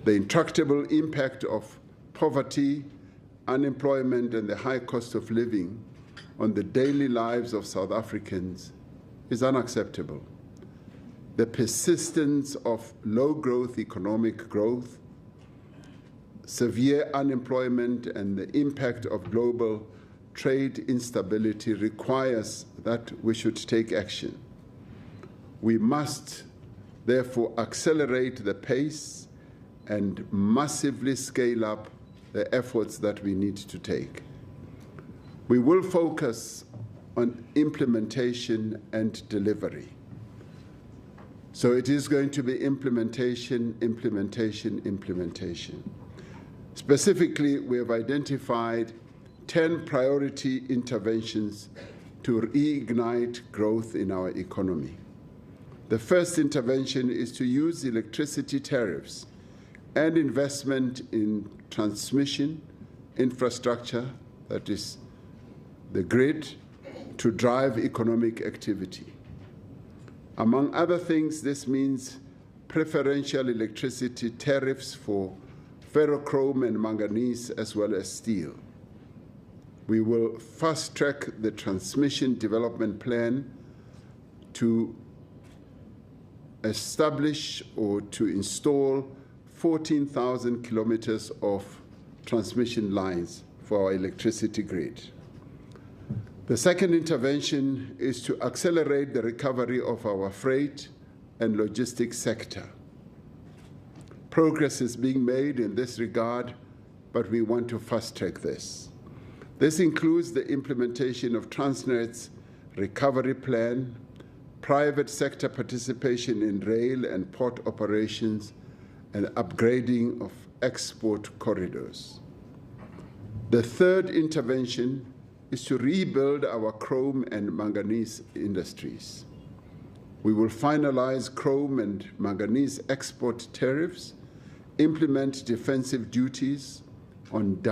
The intractable impact of poverty, unemployment, and the high cost of living on the daily lives of South Africans is unacceptable. The persistence of low-growth economic growth, severe unemployment, and the impact of global trade instability requires that we should take action. We must therefore accelerate the pace and massively scale up the efforts that we need to take. We will focus on implementation and delivery. So it is going to be implementation, implementation, implementation. Specifically, we have identified 10 priority interventions to reignite growth in our economy. The first intervention is to use electricity tariffs and investment in transmission infrastructure, that is the grid, to drive economic activity. Among other things, this means preferential electricity tariffs for ferrochrome and manganese, as well as steel. We will fast-track the transmission development plan to establish or to install 14,000 kilometers of transmission lines for our electricity grid. The second intervention is to accelerate the recovery of our freight and logistics sector. Progress is being made in this regard, but we want to fast-track this. This includes the implementation of Transnet's recovery plan, private sector participation in rail and port operations, and upgrading of export corridors. The third intervention is to rebuild our chrome and manganese industries. We will finalize chrome and manganese export tariffs, implement defensive duties on